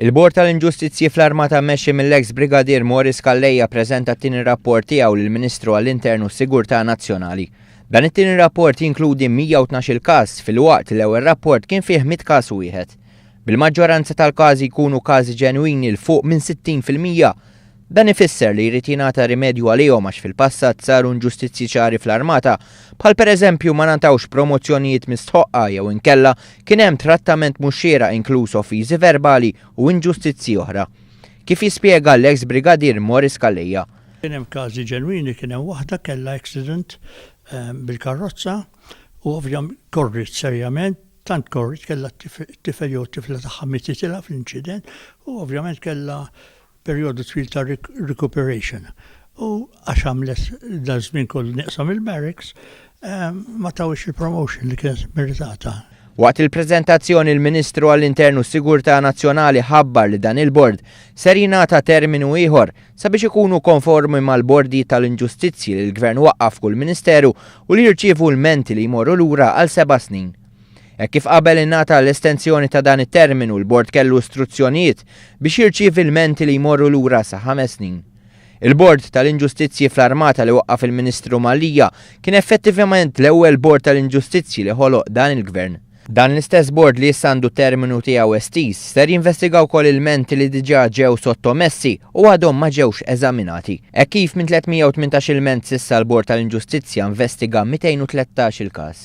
Il-Bord tal-Inġustizzji fl-Armata mmexxi mill-eks Brigadier Morris Calleja ppreżenta t-tieni rapport tiegħu lill-Ministru għall-Internu u s-Sigurtà Nazzjonali. Dan it-tieni rapport jinkludi 112 każ fil-waqt l-ewwel rapport kien fih 100 każ wieħed. Bil-maġġoranza tal-każi jkunu każi ġenwini l fuq minn 60%. Dan ifisser li jrid jingħata rimedju għalihom għax fil-passat saru inġustizzji ċari fl-Armata, bħal pereżempju ma nagħtawx promozzjonijiet mistħoqqa jew inkella kien hemm trattament mhux xieraq inkluż offiżi verbali u inġustizzji oħra. Kif jispjega l-eks Brigadier Morris Calleja. Kien hemm każi ġenwini, kien hemm waħda kellha accident bil-karozza u ovvjament korrit serjament, tant korrit kellha t-tifel jew tifla tagħha mititilha fl-inċident u ovvjament kellha perjodu twil ta' recuperation. U għax għamlet da' żmien kollu neqsam il-barracks, ma tawx il-promotion li kienet meritata. Waqt il-preżentazzjoni il-Ministru għall-Internu u s-Sigurtà Nazzjonali ħabbar li dan il-bord ser jingħata terminu ieħor sabiex ikunu konformi mal-bordi tal-inġustizzji li l-Gvern waqqaf kull Ministeru u li jirċievu l-menti li jmorru lura għal 7 snin. Kif qabel innata l-estensjoni ta' dan it-terminu l-bord kellu istruzzjonijiet biex jirċievi l-menti li jmorru lura sa 5 snin. Il-Bord tal-Inġustizzji fl-Armata li waqqaf il-Ministru Malija kien effettivament l-ewwel bord tal-inġustizzji li ħoloq dan il-Gvern. Dan l-istess bord li jissandu terminu tiegħu estis ser jinvestigaw kol il-menti li diġà ġew sottomessi u għadhom ma ġewx eżaminati. Kif minn 318 il-ment sissa l-Bord tal-Inġustizzja investiga 213 il-każ.